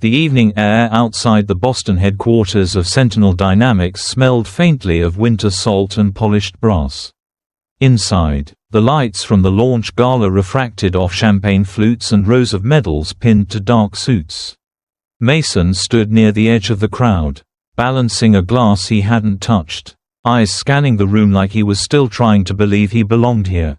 The evening air outside the Boston headquarters of Sentinel Dynamics smelled faintly of winter salt and polished brass. Inside, the lights from the launch gala refracted off champagne flutes and rows of medals pinned to dark suits. Mason stood near the edge of the crowd, balancing a glass he hadn't touched, eyes scanning the room like he was still trying to believe he belonged here.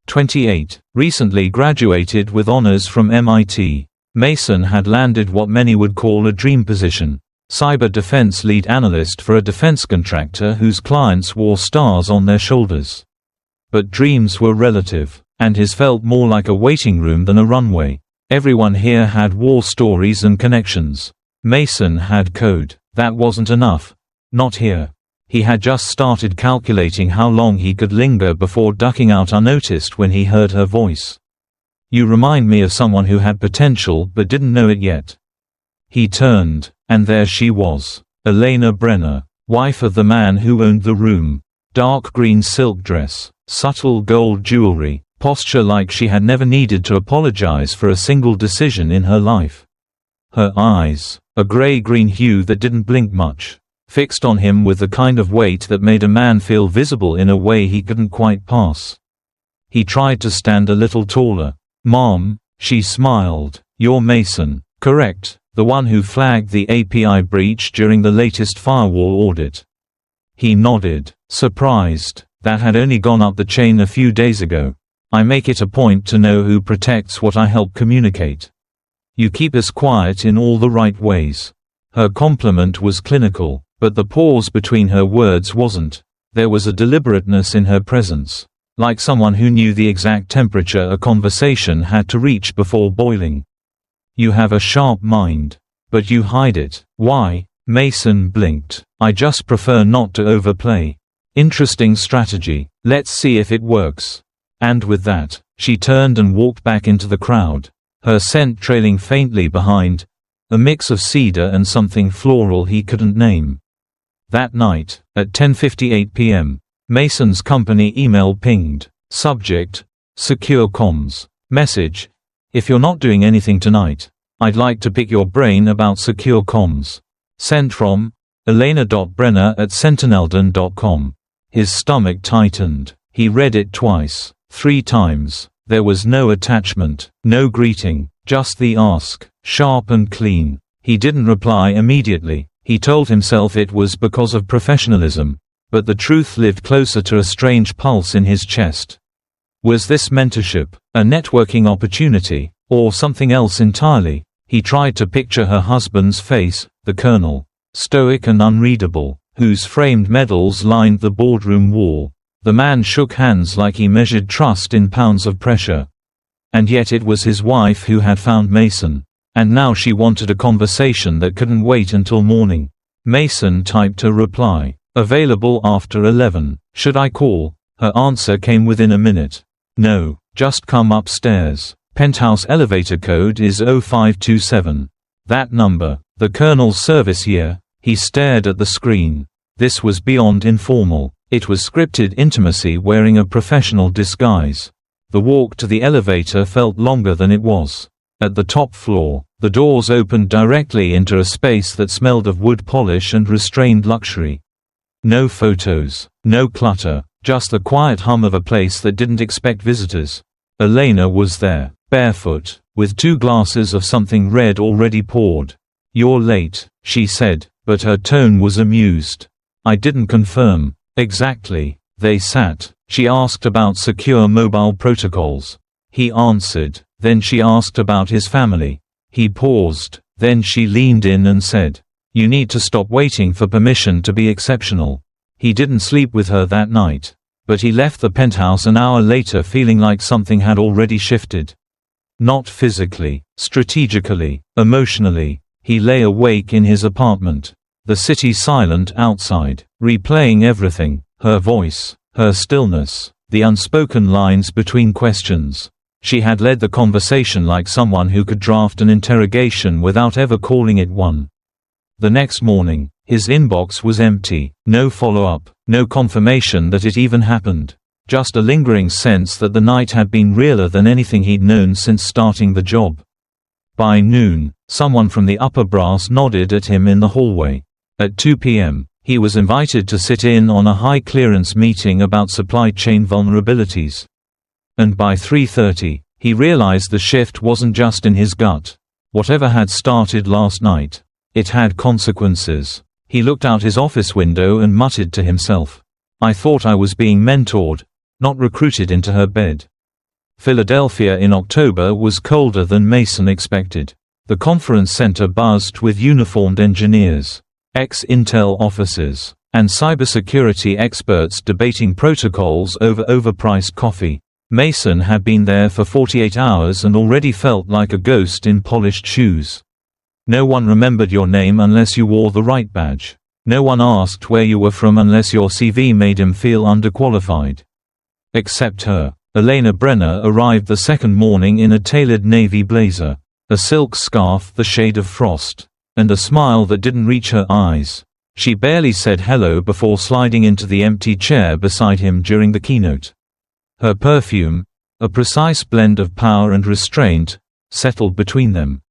28, recently graduated with honors from MIT. Mason had landed what many would call a dream position, cyber defense lead analyst for a defense contractor whose clients wore stars on their shoulders. But dreams were relative, and his felt more like a waiting room than a runway. Everyone here had war stories and connections. Mason had code. That wasn't enough. Not here. He had just started calculating how long he could linger before ducking out unnoticed when he heard her voice. "You remind me of someone who had potential but didn't know it yet." He turned, and there she was. Elena Brenner, wife of the man who owned the room. Dark green silk dress, subtle gold jewelry, posture like she had never needed to apologize for a single decision in her life. Her eyes, a gray-green hue that didn't blink much, fixed on him with the kind of weight that made a man feel visible in a way he couldn't quite pass. He tried to stand a little taller. "Mom," she smiled. "You're Mason, correct? The one who flagged the API breach during the latest firewall audit?" He nodded, surprised. That had only gone up the chain a few days ago. "I make it a point to know who protects what I help communicate. You keep us quiet in all the right ways." Her compliment was clinical, but the pause between her words wasn't. There was a deliberateness in her presence, like someone who knew the exact temperature a conversation had to reach before boiling. "You have a sharp mind. But you hide it. Why?" Mason blinked. "I just prefer not to overplay." "Interesting strategy. Let's see if it works." And with that, she turned and walked back into the crowd, her scent trailing faintly behind, a mix of cedar and something floral he couldn't name. That night, at 10:58 p.m., Mason's company email pinged. Subject: Secure Comms. Message: "If you're not doing anything tonight, I'd like to pick your brain about secure comms." Sent from elena.brenner@sentineldan.com. His stomach tightened. He read it twice, 3 times. There was no attachment, no greeting, just the ask, sharp and clean. He didn't reply immediately. He told himself it was because of professionalism. But the truth lived closer to a strange pulse in his chest. Was this mentorship, a networking opportunity, or something else entirely? He tried to picture her husband's face, the colonel, stoic and unreadable, whose framed medals lined the boardroom wall. The man shook hands like he measured trust in pounds of pressure. And yet it was his wife who had found Mason. And now she wanted a conversation that couldn't wait until morning. Mason typed a reply. "Available after 11. Should I call?" Her answer came within a minute. "No, just come upstairs. Penthouse elevator code is 0527. That number." The colonel's service year. He stared at the screen. This was beyond informal. It was scripted intimacy wearing a professional disguise. The walk to the elevator felt longer than it was. At the top floor, the doors opened directly into a space that smelled of wood polish and restrained luxury. No photos, no clutter, just the quiet hum of a place that didn't expect visitors. Elena was there, barefoot, with 2 glasses of something red already poured. "You're late," she said, but her tone was amused. "I didn't confirm." "Exactly." They sat. She asked about secure mobile protocols. He answered. Then she asked about his family. He paused. Then she leaned in and said, "You need to stop waiting for permission to be exceptional." He didn't sleep with her that night. But he left the penthouse an hour later feeling like something had already shifted. Not physically, strategically, emotionally. He lay awake in his apartment. The city silent outside, replaying everything, her voice, her stillness, the unspoken lines between questions. She had led the conversation like someone who could draft an interrogation without ever calling it one. The next morning, his inbox was empty, no follow-up, no confirmation that it even happened. Just a lingering sense that the night had been realer than anything he'd known since starting the job. By noon, someone from the upper brass nodded at him in the hallway. At 2 p.m., he was invited to sit in on a high-clearance meeting about supply chain vulnerabilities. And by 3:30, he realized the shift wasn't just in his gut. Whatever had started last night, it had consequences. He looked out his office window and muttered to himself, "I thought I was being mentored, not recruited into her bed." Philadelphia in October was colder than Mason expected. The conference center buzzed with uniformed engineers, ex-Intel officers, and cybersecurity experts debating protocols over overpriced coffee. Mason had been there for 48 hours and already felt like a ghost in polished shoes. No one remembered your name unless you wore the right badge. No one asked where you were from unless your CV made him feel underqualified. Except her. Elena Brenner arrived the second morning in a tailored navy blazer, a silk scarf the shade of frost, and a smile that didn't reach her eyes. She barely said hello before sliding into the empty chair beside him during the keynote. Her perfume, a precise blend of power and restraint, settled between them.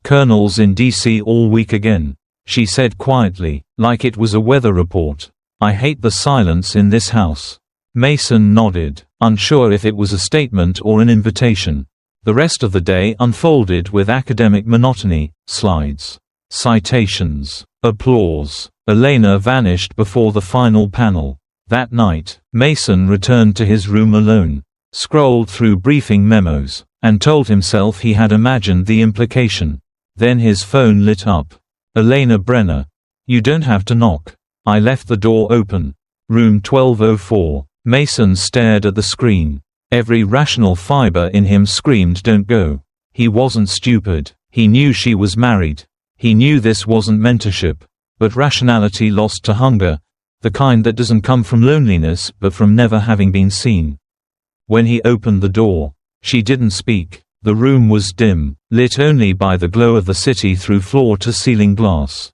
"Colonel's in D.C. all week again," she said quietly, like it was a weather report. "I hate the silence in this house." Mason nodded, unsure if it was a statement or an invitation. The rest of the day unfolded with academic monotony, slides, citations, applause. Elena vanished before the final panel. That night, Mason returned to his room alone, scrolled through briefing memos, and told himself he had imagined the implication. Then his phone lit up. "Elena Brenner. You don't have to knock. I left the door open. Room 1204. Mason stared at the screen. Every rational fiber in him screamed don't go. He wasn't stupid. He knew she was married. He knew this wasn't mentorship. But rationality lost to hunger, the kind that doesn't come from loneliness but from never having been seen. When he opened the door, she didn't speak. The room was dim, lit only by the glow of the city through floor-to-ceiling glass.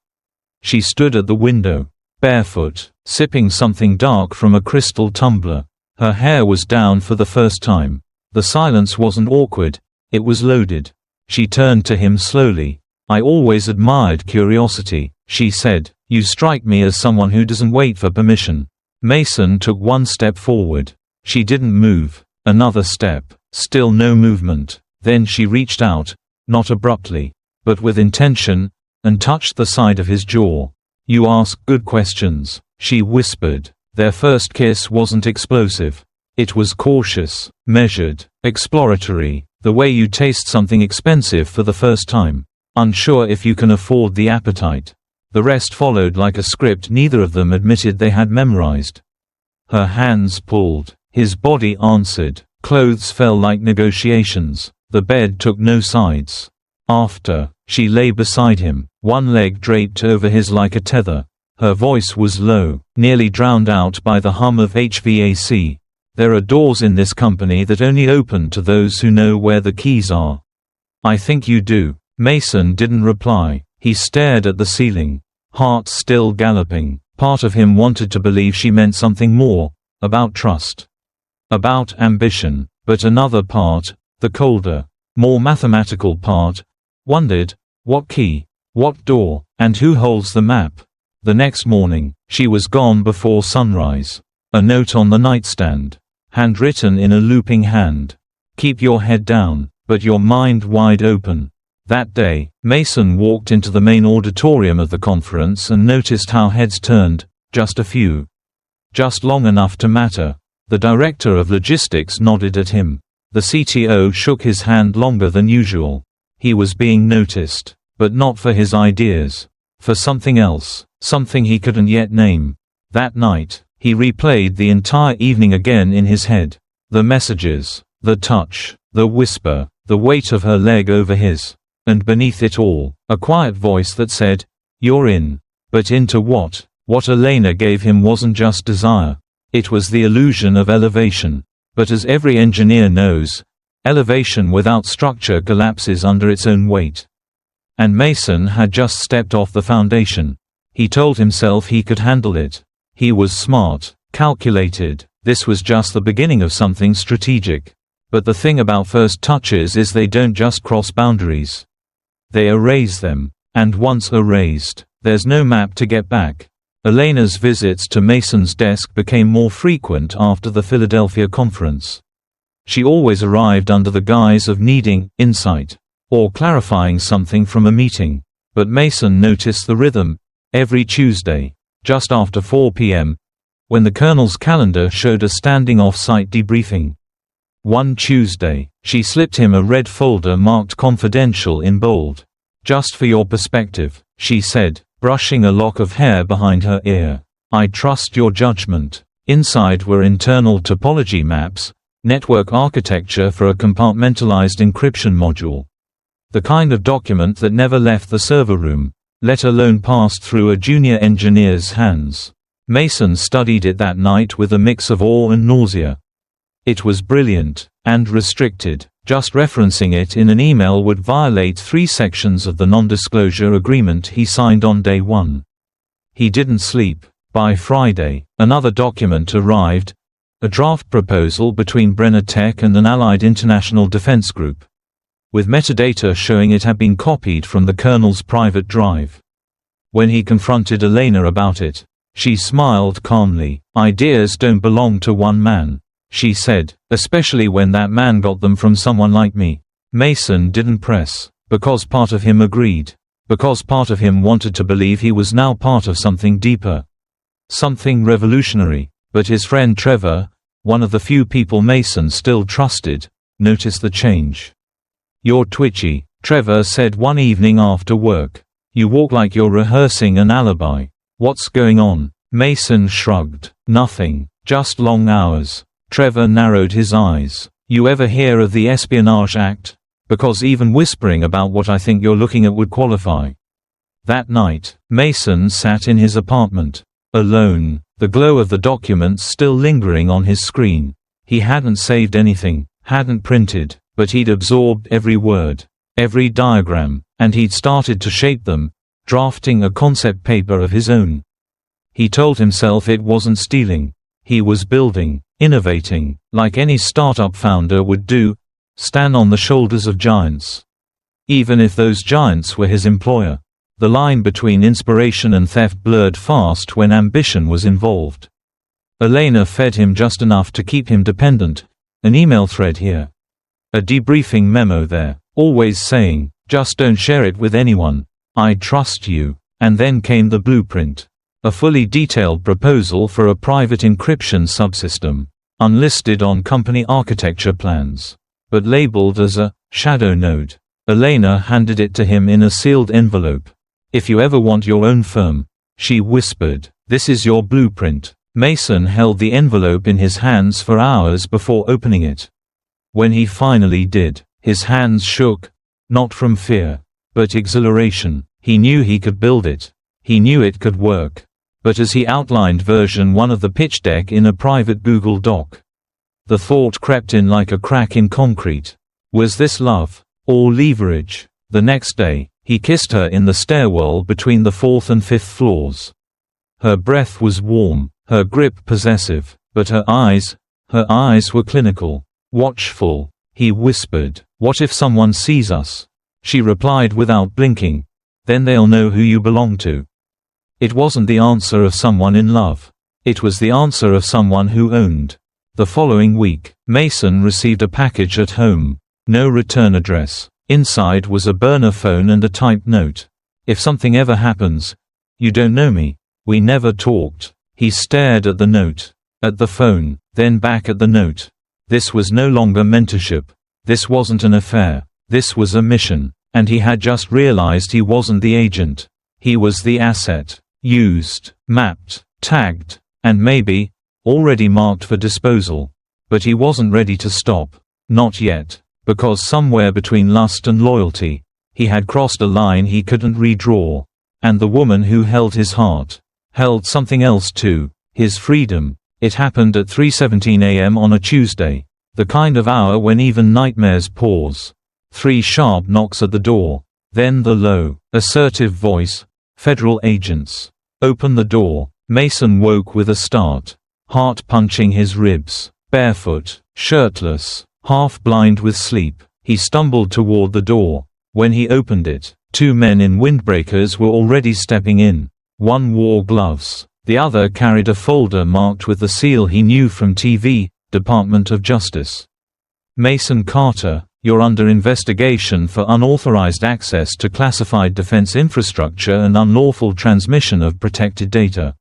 She stood at the window, barefoot, sipping something dark from a crystal tumbler. Her hair was down for the first time. The silence wasn't awkward, it was loaded. She turned to him slowly. "I always admired curiosity," she said. "You strike me as someone who doesn't wait for permission." Mason took one step forward. She didn't move. Another step. Still no movement. Then she reached out, not abruptly, but with intention, and touched the side of his jaw. "You ask good questions," she whispered. Their first kiss wasn't explosive. It was cautious, measured, exploratory, the way you taste something expensive for the first time, unsure if you can afford the appetite. The rest followed like a script neither of them admitted they had memorized. Her hands pulled. His body answered. Clothes fell like negotiations. The bed took no sides. After, she lay beside him, one leg draped over his like a tether. Her voice was low, nearly drowned out by the hum of HVAC. "There are doors in this company that only open to those who know where the keys are." "I think you do." Mason didn't reply. He stared at the ceiling, heart still galloping. Part of him wanted to believe she meant something more, about trust, about ambition, but another part, the colder, more mathematical part, wondered, what key, what door, and who holds the map? The next morning, she was gone before sunrise. A note on the nightstand, handwritten in a looping hand. "Keep your head down, but your mind wide open." That day, Mason walked into the main auditorium of the conference and noticed how heads turned, just a few. Just long enough to matter. The director of logistics nodded at him. The CTO shook his hand longer than usual. He was being noticed, but not for his ideas. For something else, something he couldn't yet name. That night, he replayed the entire evening again in his head. The messages, the touch, the whisper, the weight of her leg over his. And beneath it all, a quiet voice that said, "You're in." But into what? What Elena gave him wasn't just desire. It was the illusion of elevation. But as every engineer knows, elevation without structure collapses under its own weight. And Mason had just stepped off the foundation. He told himself he could handle it. He was smart, calculated. This was just the beginning of something strategic. But the thing about first touches is they don't just cross boundaries. They erase them. And once erased, there's no map to get back. Elena's visits to Mason's desk became more frequent after the Philadelphia conference. She always arrived under the guise of needing insight or clarifying something from a meeting. But Mason noticed the rhythm. Every Tuesday, just after 4 p.m., when the colonel's calendar showed a standing off-site debriefing. One Tuesday, she slipped him a red folder marked confidential in bold. "Just for your perspective," she said, brushing a lock of hair behind her ear. "I trust your judgment." Inside were internal topology maps, network architecture for a compartmentalized encryption module. The kind of document that never left the server room, let alone passed through a junior engineer's hands. Mason studied it that night with a mix of awe and nausea. It was brilliant, and restricted. Just referencing it in an email would violate 3 sections of the non-disclosure agreement he signed on day 1. He didn't sleep. By Friday, another document arrived, a draft proposal between Brenner Tech and an allied international defense group, with metadata showing it had been copied from the colonel's private drive. When he confronted Elena about it, she smiled calmly. "Ideas don't belong to one man," she said, "especially when that man got them from someone like me." Mason didn't press, because part of him agreed, because part of him wanted to believe he was now part of something deeper, something revolutionary. But his friend Trevor, one of the few people Mason still trusted, noticed the change. "You're twitchy," Trevor said one evening after work. "You walk like you're rehearsing an alibi. What's going on?" Mason shrugged. "Nothing, just long hours." Trevor narrowed his eyes. "You ever hear of the Espionage Act? Because even whispering about what I think you're looking at would qualify." That night, Mason sat in his apartment, alone, the glow of the documents still lingering on his screen. He hadn't saved anything, hadn't printed, but he'd absorbed every word, every diagram, and he'd started to shape them, drafting a concept paper of his own. He told himself it wasn't stealing. He was building, innovating, like any startup founder would do, stand on the shoulders of giants. Even if those giants were his employer. The line between inspiration and theft blurred fast when ambition was involved. Elena fed him just enough to keep him dependent. An email thread here, a debriefing memo there, always saying, "Just don't share it with anyone. I trust you." And then came the blueprint. A fully detailed proposal for a private encryption subsystem, unlisted on company architecture plans, but labeled as a shadow node. Elena handed it to him in a sealed envelope. "If you ever want your own firm," she whispered, "this is your blueprint." Mason held the envelope in his hands for hours before opening it. When he finally did, his hands shook, not from fear, but exhilaration. He knew he could build it. He knew it could work. But as he outlined version 1 of the pitch deck in a private Google Doc, the thought crept in like a crack in concrete. Was this love? Or leverage? The next day, he kissed her in the stairwell between the 4th and 5th floors. Her breath was warm, her grip possessive, but her eyes were clinical, watchful. He whispered, "What if someone sees us?" She replied without blinking, "Then they'll know who you belong to." It wasn't the answer of someone in love. It was the answer of someone who owned. The following week, Mason received a package at home. No return address. Inside was a burner phone and a typed note. "If something ever happens, you don't know me. We never talked." He stared at the note, at the phone, then back at the note. This was no longer mentorship. This wasn't an affair. This was a mission. And he had just realized he wasn't the agent. He was the asset. Used, mapped, tagged, and maybe already marked for disposal. But he wasn't ready to stop. Not yet. Because somewhere between lust and loyalty, he had crossed a line he couldn't redraw. And the woman who held his heart held something else too, his freedom. It happened at 3:17 a.m. on a Tuesday, the kind of hour when even nightmares pause. 3 sharp knocks at the door. Then the low, assertive voice, "Federal agents. Open the door." Mason woke with a start, heart punching his ribs. Barefoot, shirtless, half blind with sleep, he stumbled toward the door. When he opened it, Two men in windbreakers were already stepping in. One wore gloves. The other carried a folder marked with the seal he knew from TV, Department of Justice. Mason Carter, you're under investigation for unauthorized access to classified defense infrastructure and unlawful transmission of protected data.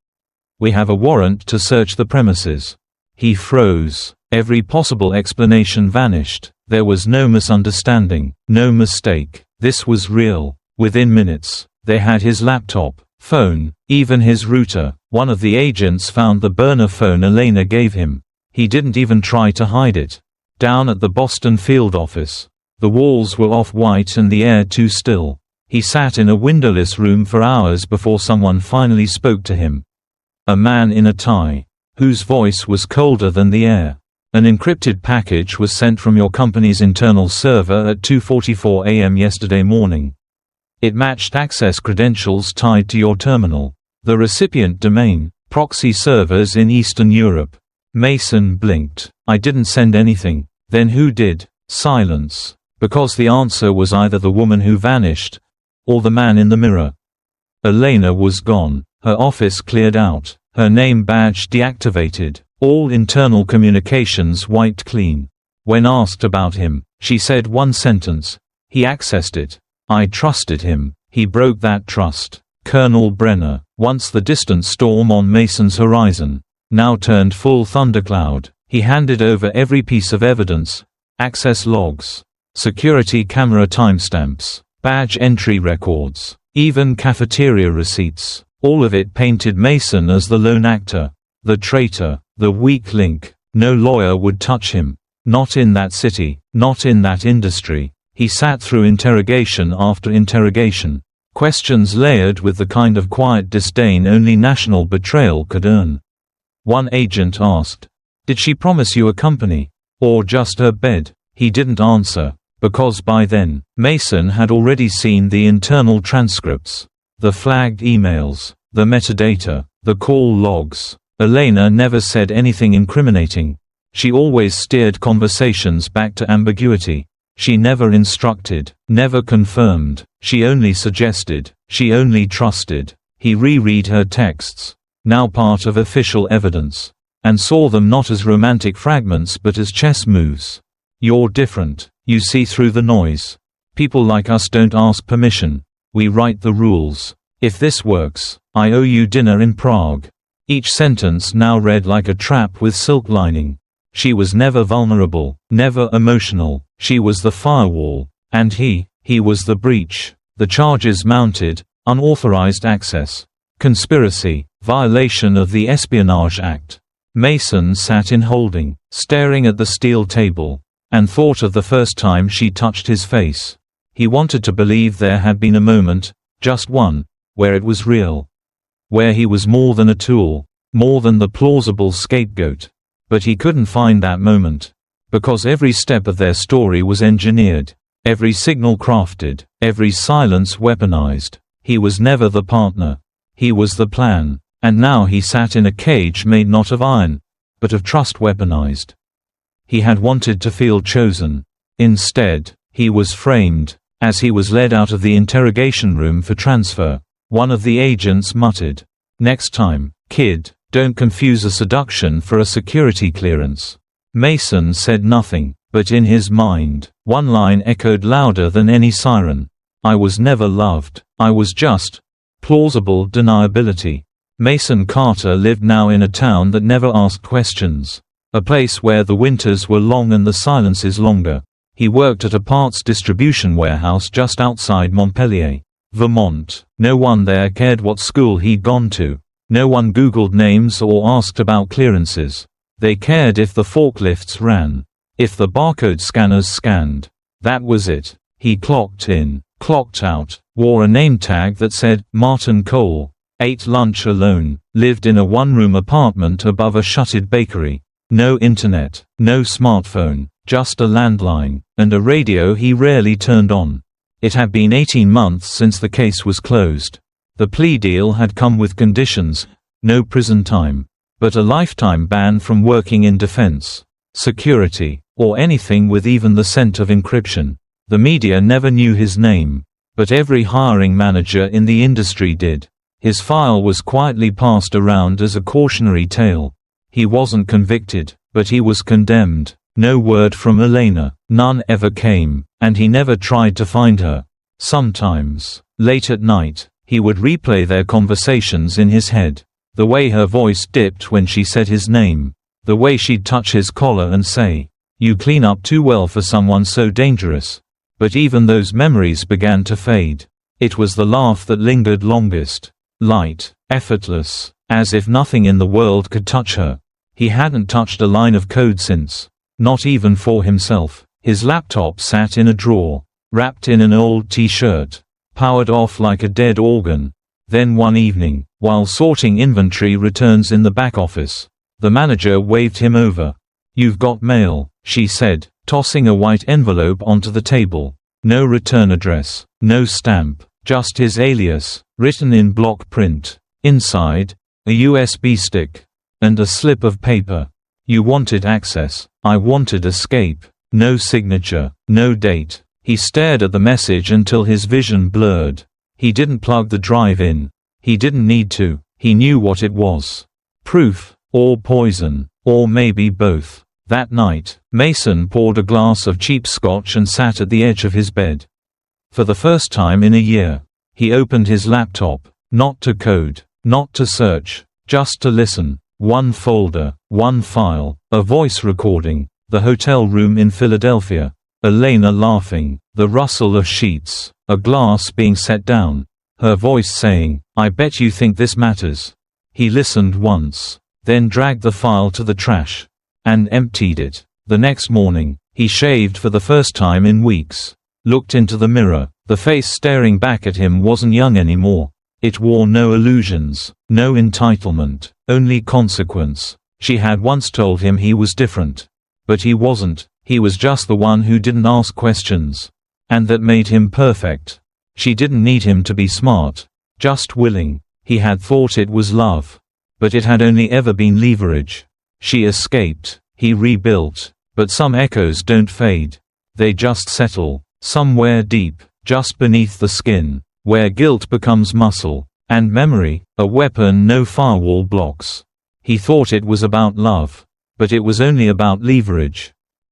We have a warrant to search the premises. He froze. Every possible explanation vanished. There was no misunderstanding, no mistake. This was real. Within minutes, they had his laptop, phone, even his router. One of the agents found the burner phone Elena gave him. He didn't even try to hide it. Down at the Boston field office. The walls were off-white and the air too still. He sat in a windowless room for hours before someone finally spoke to him. A man in a tie, whose voice was colder than the air. An encrypted package was sent from your company's internal server at 2:44 a.m. yesterday morning. It matched access credentials tied to your terminal. The recipient domain, proxy servers in Eastern Europe. Mason blinked. I didn't send anything. Then who did? Silence. Because the answer was either the woman who vanished, or the man in the mirror. Elena was gone. Her office cleared out. Her name badge deactivated. All internal communications wiped clean. When asked about him, she said one sentence. He accessed it. I trusted him. He broke that trust. Colonel Brenner, once the distant storm on Mason's horizon, now turned full thundercloud. He handed over every piece of evidence, access logs, security camera timestamps, badge entry records, even cafeteria receipts. All of it painted Mason as the lone actor, the traitor, the weak link. No lawyer would touch him. Not in that city, not in that industry. He sat through interrogation after interrogation. Questions layered with the kind of quiet disdain only national betrayal could earn. One agent asked, "Did she promise you a company? Or just her bed?" He didn't answer, because by then, Mason had already seen the internal transcripts, the flagged emails, the metadata, the call logs. Elena never said anything incriminating. She always steered conversations back to ambiguity. She never instructed, never confirmed. She only suggested. She only trusted. He reread her texts, now part of official evidence, and saw them not as romantic fragments but as chess moves. You're different. You see through the noise. People like us don't ask permission. We write the rules. If this works, I owe you dinner in Prague. Each sentence now read like a trap with silk lining. She was never vulnerable, never emotional. She was the firewall. And he was the breach. The charges mounted: unauthorized access, conspiracy, violation of the Espionage Act. Mason sat in holding, staring at the steel table, and thought of the first time she touched his face. He wanted to believe there had been a moment, just one, where it was real. Where he was more than a tool, more than the plausible scapegoat. But he couldn't find that moment. Because every step of their story was engineered, every signal crafted, every silence weaponized. He was never the partner. He was the plan. And now he sat in a cage made not of iron, but of trust weaponized. He had wanted to feel chosen. Instead, he was framed. As he was led out of the interrogation room for transfer, one of the agents muttered, "Next time, kid, don't confuse a seduction for a security clearance." Mason said nothing, but in his mind, one line echoed louder than any siren. "I was never loved. I was just." Plausible deniability. Mason Carter lived now in a town that never asked questions. A place where the winters were long and the silences longer. He worked at a parts distribution warehouse just outside Montpelier, Vermont. No one there cared what school he'd gone to. No one Googled names or asked about clearances. They cared if the forklifts ran, if the barcode scanners scanned. That was it. He clocked in, clocked out, wore a name tag that said, Martin Cole, ate lunch alone, lived in a one-room apartment above a shuttered bakery. No internet, no smartphone, just a landline, and a radio he rarely turned on. It had been 18 months since the case was closed. The plea deal had come with conditions: no prison time, but a lifetime ban from working in defense, security, or anything with even the scent of encryption. The media never knew his name, But every hiring manager in the industry did. His file was quietly passed around as a cautionary tale. He wasn't convicted, but he was condemned. No word from Elena, none ever came, and he never tried to find her. Sometimes, late at night, he would replay their conversations in his head. The way her voice dipped when she said his name. The way she'd touch his collar and say, "You clean up too well for someone so dangerous." But even those memories began to fade. It was the laugh that lingered longest. Light, effortless, as if nothing in the world could touch her. He hadn't touched a line of code since. Not even for himself. His laptop sat in a drawer, wrapped in an old t-shirt, powered off like a dead organ. Then one evening, while sorting inventory returns in the back office, the manager waved him over. "You've got mail," she said, tossing a white envelope onto the table. No return address, no stamp, just his alias, written in block print. Inside, a USB stick. And a slip of paper. "You wanted access. I wanted escape." No signature, no date. He stared at the message until his vision blurred. He didn't plug the drive in. He didn't need to. He knew what it was. Proof, or poison, or maybe both. That night, Mason poured a glass of cheap scotch and sat at the edge of his bed. For the first time in a year, he opened his laptop, not to code, not to search, just to listen. One folder, one file, a voice recording, the hotel room in Philadelphia, Elena laughing, the rustle of sheets, a glass being set down, her voice saying, "I bet you think this matters." He listened once, then dragged the file to the trash, and emptied it. The next morning, he shaved for the first time in weeks, looked into the mirror. The face staring back at him wasn't young anymore. It wore no illusions, no entitlement, only consequence. She had once told him he was different. But he wasn't, he was just the one who didn't ask questions. And that made him perfect. She didn't need him to be smart, just willing. He had thought it was love. But it had only ever been leverage. She escaped, he rebuilt. But some echoes don't fade. They just settle, somewhere deep, just beneath the skin. Where guilt becomes muscle, and memory, a weapon no firewall blocks. He thought it was about love. But it was only about leverage.